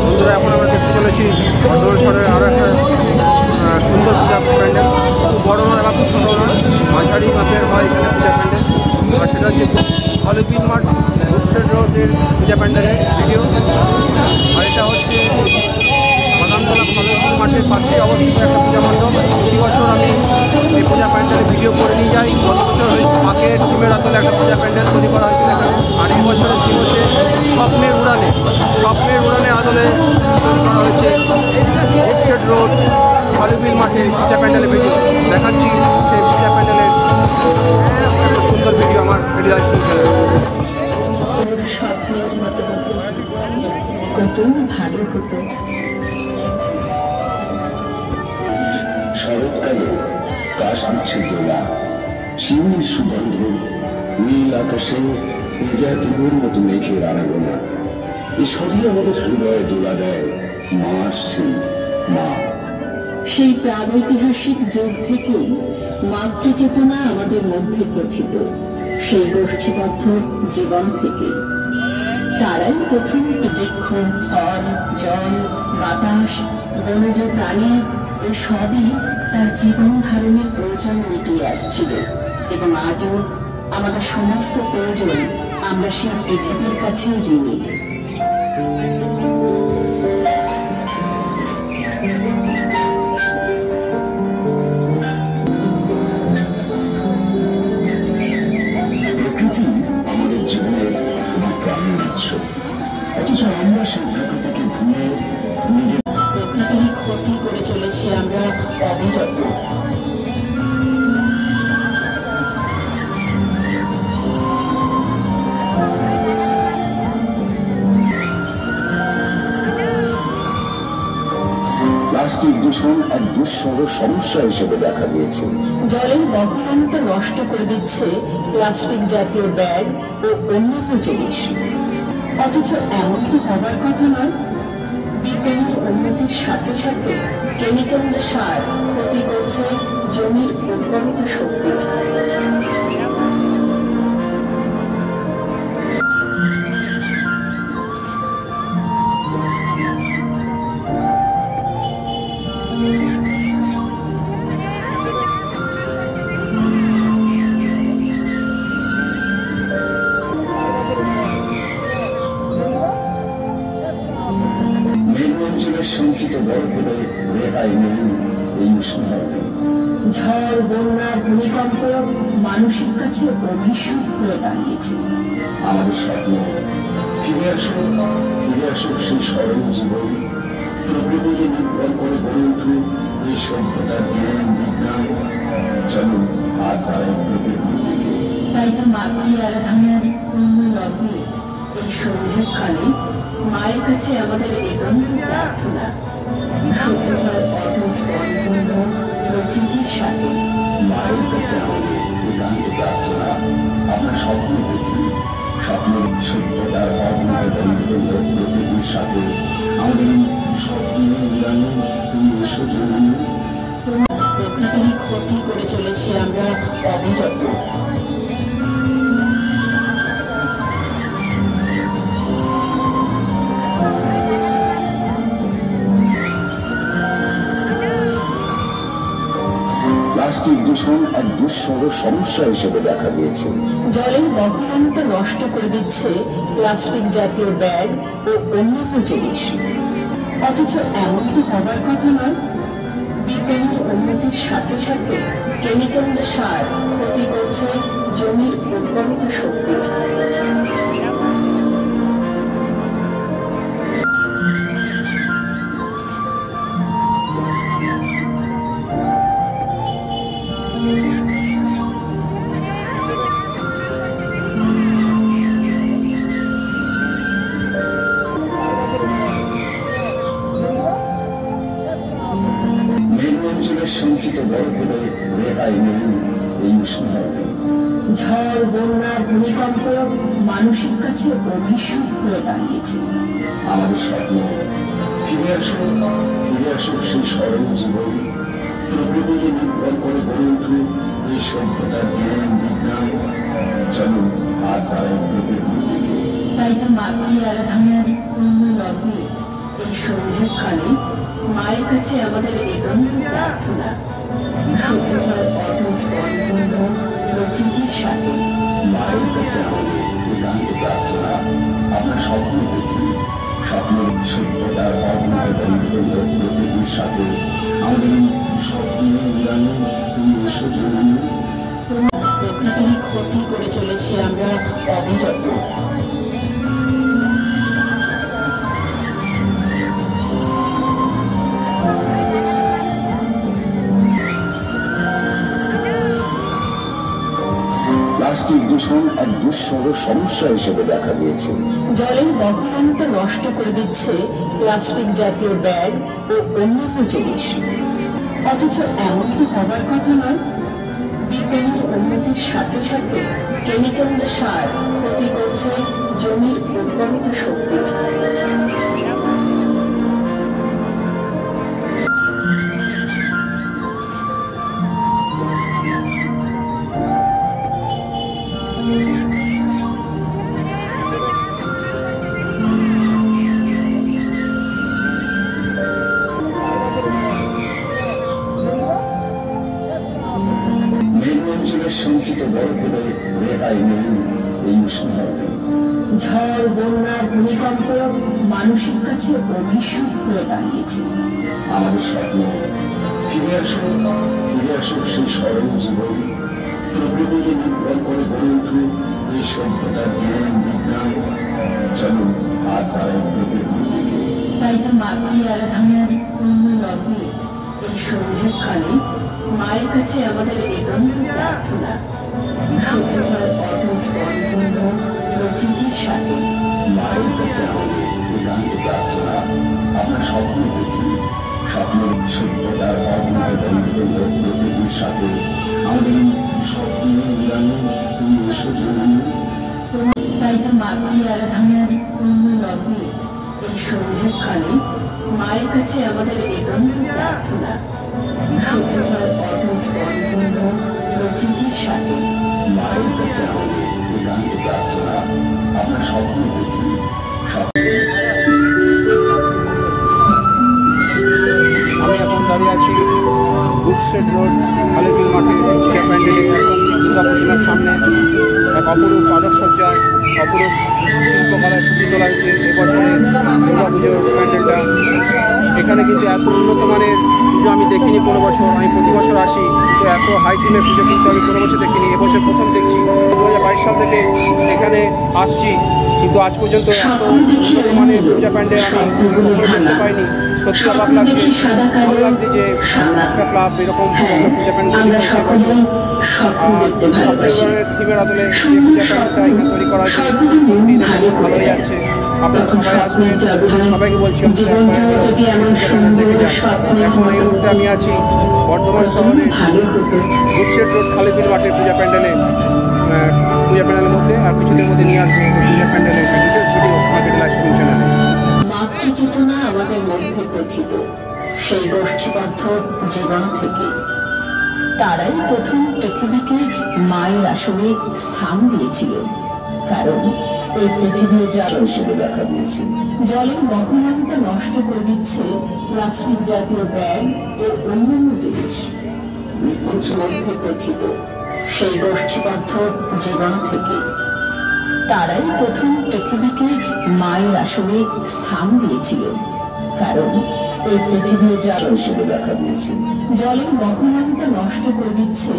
বন্ধুরা, এখন আমরা দেখতে চলেছি ঘটনাস্থলের আরও একটা সুন্দর পূজা প্যান্ডেল। খুব বড় নয় বা খুব ছোটো নয়, মাঝারি মাপের হয় এখানে পূজা প্যান্ডেল। আর সেটা হচ্ছে হলিউড মাঠ উৎসের রোডের পূজা প্যান্ডেলের ভিডিও। আর এটা হচ্ছে বাদামতলা হলিউড মাঠের পাশেই অবস্থিত একটা পূজা মণ্ডপ। প্রতি বছর আমি এই পূজা প্যান্ডেলের ভিডিও করে নিয়ে যাই। গত বছর পাকের টিমের আতলে একটা পূজা প্যান্ডেল তৈরি করা হয়েছিল এখানে। আর এই বছরের থিম হচ্ছে স্বপ্নের উড়ানে। স্বপ্নের উড়ানে আদলে তৈরি করা হয়েছে উৎসের রোড হলিউড মাঠের পূজা প্যান্ডেলের ভিডিও। দেখাচ্ছি সেই পূজা প্যান্ডেলের একটা সুন্দর ভিডিও আমার ভিডিও লাইভ চ্যানেলে। স্বপ্নের মতো কত ভালো হতো। শরৎকালে কাশ বিচ্ছে দোলা, শিউলির সুগন্ধ, নীল আকাশে ভেজা তুলোর মতো মেঘের আনাগোনা, এসবই আমাদের হৃদয়ে দোলা দেয় মা আসছেন, মা। সেই প্রাগৈতিহাসিক যুগ থেকেই মাতৃচেতনা আমাদের মধ্যে প্রথিত, সেই গোষ্ঠীবদ্ধ জীবন থেকে। তারাই প্রথম বৃক্ষ, ফল, জল, বাতাস, বনজ প্রাণী এই সবই তার জীবন ধারণের প্রয়োজন মিটিয়ে আসছিল। এবং আজও আমাদের সমস্ত প্রয়োজন আমরা সেই পৃথিবীর কাছে ঋণী। প্রকৃতি আমাদের জীবনের কোনো প্রাণী উৎস, অথচ আমরা সেই প্রকৃতিকে ভুলে নিজের প্রকৃতির ক্ষতি করে চলেছি আমরা অবিরত। প্লাস্টিক দূষণ এক দুঃসহ সমস্যা হিসেবে দেখা দিয়েছে। জলের বহমানতা নষ্ট করে দিচ্ছে প্লাস্টিক জাতীয় ব্যাগ ও অন্যান্য জিনিস। অথচ এমন তো হবার কথা নয়। বিজ্ঞানের উন্নতির সাথে সাথে কেমিক্যাল সার ক্ষতি করছে জমির উর্বরতা শক্তি। সঞ্চিত বরফের রেহাই নেই এই উষ্ণতায়। ঝড়, বন্যা, ভূমিকম্প মানুষের কাছে অভিশাপ হয়ে দাঁড়িয়েছে। আমাদের স্বপ্ন ফিরে আসুক সেই সরল জীবন, প্রকৃতিকে নির্ভর করে গড়ে উঠুক এই সভ্যতার জ্ঞান বিজ্ঞান। চলুন হাত বাড়াই প্রকৃতির দিকে। তাই তো মাতৃ আরাধনার পূর্ণ লগ্নে এই সন্ধ্যাকালে মায়ের কাছে আমাদের একান্ত প্রার্থনা, সত্যতার অটুট বন্ধন হোক প্রকৃতির সাথে। মায়ের কাছে আমাদের একান্ত প্রার্থনা, আমরা স্বপ্ন দেখি, স্বপ্নের সভ্যতার অটুট বন্ধন হোক প্রকৃতির সাথে। আমাদের স্বপ্নের উড়ানে তুমি এসো জরুরি। প্রকৃতির ক্ষতি করে চলেছি আমরা অবিরত। প্লাস্টিক দূষণ এক দুঃসহ সমস্যা হিসেবে দেখা দিয়েছে। জলের বহমানতা নষ্ট করে দিচ্ছে প্লাস্টিক জাতীয় ব্যাগ ও অন্যান্য জিনিস। অথচ এমন তো হবার কথা নয়। বিজ্ঞানের উন্নতির সাথে সাথে কেমিক্যাল সার ক্ষতি করছে জমির উর্বরতা শক্তি। সঞ্চিত বরফের রেহাই নেই এই উষ্ণতায়। ঝড়, বন্যা, ভূমিকম্প মানুষের কাছে অভিশাপ হয়ে দাঁড়িয়েছে। আমাদের স্বপ্ন ফিরে আসুক সেই স্মরণ জীবন, প্রকৃতিকে নিয়ন্ত্রণ করে গড়ে উঠুক এই সভ্যতার জ্ঞান বিজ্ঞান, যেন হাত বাড়ায় প্রকৃতির দিকে। তাই তো মাতৃ আরাধনার পূর্ণ লগ্নে এই সন্ধ্যাক্ষণে মায়ের কাছে আমাদের একান্ত প্রার্থনা, সভ্যতার অটুট বন্ধন হোক প্রকৃতির সাথে। মায়ের কাছে আমাদের একান্ত প্রার্থনা, আপনার স্বপ্ন দেখি, স্বপ্নের সভ্যতার অটুট বন্ধন হোক প্রকৃতির সাথে। আমাদের স্বপ্নের উড়ানে তুমি এসো জরুরি। তোমার প্রকৃতির ক্ষতি করে চলেছি আমরা অবিরত। প্লাস্টিক দূষণ এক দুঃসহ সমস্যা হিসেবে দেখা দিয়েছে। জলের বহমানতা নষ্ট করে দিচ্ছে প্লাস্টিক জাতীয় ব্যাগ ও অন্যান্য জিনিস। অথচ এমন তো হবার কথা নয়। বিজ্ঞানের উন্নতির সাথে সাথে কেমিক্যাল সার ক্ষতি করছে জমির উর্বরতা শক্তি। সঞ্চিত বরফের রেহাই নেই এই উষ্ণতায়। ঝড়, বন্যা, ভূমিকম্প মানুষের কাছে অভিশাপ হয়ে দাঁড়িয়েছে। আমাদের স্বপ্ন ফিরে আসুক সেই স্মরণ জীবন, প্রকৃতিকে নিয়ন্ত্রণ করে গড়ে উঠুক এই সভ্যতার জ্ঞান বিজ্ঞান, যেন হাত বাড়ায় প্রকৃতির দিকে। তাই তো মাতৃ আরাধনার পূর্ণ লগ্নে এই সন্ধ্যাক্ষণে মায়ের কাছে আমাদের একান্ত প্রার্থনা, সভ্যতার অটুট বন্ধন হোক প্রকৃতির সাথে। মায়ের কাছে আমাদের একান্ত প্রার্থনা, আপনার স্বপ্ন দেখি, স্বপ্নের সভ্যতার অটুট বন্ধন হোক প্রকৃতির সাথে। আমাদের স্বপ্নের উড়ানে তুমি এসো জরুরি। তাই তো মাতৃ আরাধনার পূর্ণ লগ্নে এই সন্ধ্যাক্ষণে মায়ের কাছে আমাদের একান্ত প্রার্থনা, সভ্যতার অটুট বন্ধন হোক প্রকৃতির সাথে। মায়ের কাছে আমাদের একান্ত প্রার্থনা, আপনার স্বপ্ন দেখি, আমি এখন দাঁড়িয়ে আছি গুডশেড রোড খালিবিল মাঠে পূজা প্যান্ডেলে, একদম দুর্গা প্রতিমার সামনে। এক অপরূপ আলোকসজ্জায় অপরূপ শিল্পকলায় ফুটিয়ে তোলা হয়েছে এবছরে দুর্গা পুজোর প্যান্ডেলটা। এখানে কিন্তু এত উন্নত মানের পুজো আমি দেখিনি কোনো বছর। আমি প্রতি বছর আসি, কিন্তু এত হাই থিমের পুজো কিন্তু আমি কোনো বছর দেখিনি, এবছর প্রথম দেখছি। 2022 সাল থেকে এখানে আসছি, কিন্তু আজ পর্যন্ত এত উন্নত মানের পূজা প্যান্ডেল আমি কখনো দেখতে পাইনি। সত্যি অবাক লাগছে, ভালো লাগছে যে একটা ক্লাব এরকম পূজা প্যান্ডেল তৈরি করছে এবছর। আর থিমের আদলে যে পূজা প্যান্ডেলটা এখানে তৈরি করা হয়েছে সত্যি দেখে ভালোই যাচ্ছে। আপনারা সবাই আসবেন, সবাইকে বলছি এখন এই মুহূর্তে আমি আছি বর্ধমান শহরে গুডশেড রোড খালিবিল মাঠের পূজা প্যান্ডেলের মধ্যে। আর কিছুদের মধ্যে নিয়ে আসবো পূজা প্যান্ডেলের ডিটেলস ভিডিও আমাদের লাইভ স্ট্রিম চ্যানেলে। মাতৃচেতনা আমাদের মধ্যে প্রথিত সেই গোষ্ঠীবদ্ধ জীবন থেকে। তারাই প্রথম পৃথিবীকে মায়ের আসনে স্থান দিয়েছিল, কারণ এই পৃথিবীর জল হিসেবে দেখা দিয়েছে। জলের বহমানতা নষ্ট করে দিচ্ছে প্লাস্টিক জাতীয় ব্যাগ ও অন্যান্য জিনিস। মধ্যে প্রথিত সেই গোষ্ঠীবদ্ধ জীবন থেকে। তারাই প্রথম পৃথিবীকে মায়ের আসনে স্থান দিয়েছিল, কারণ এই পৃথিবীর জল হিসেবে দেখা দিয়েছে। জলের বহমানতা নষ্ট করে দিচ্ছে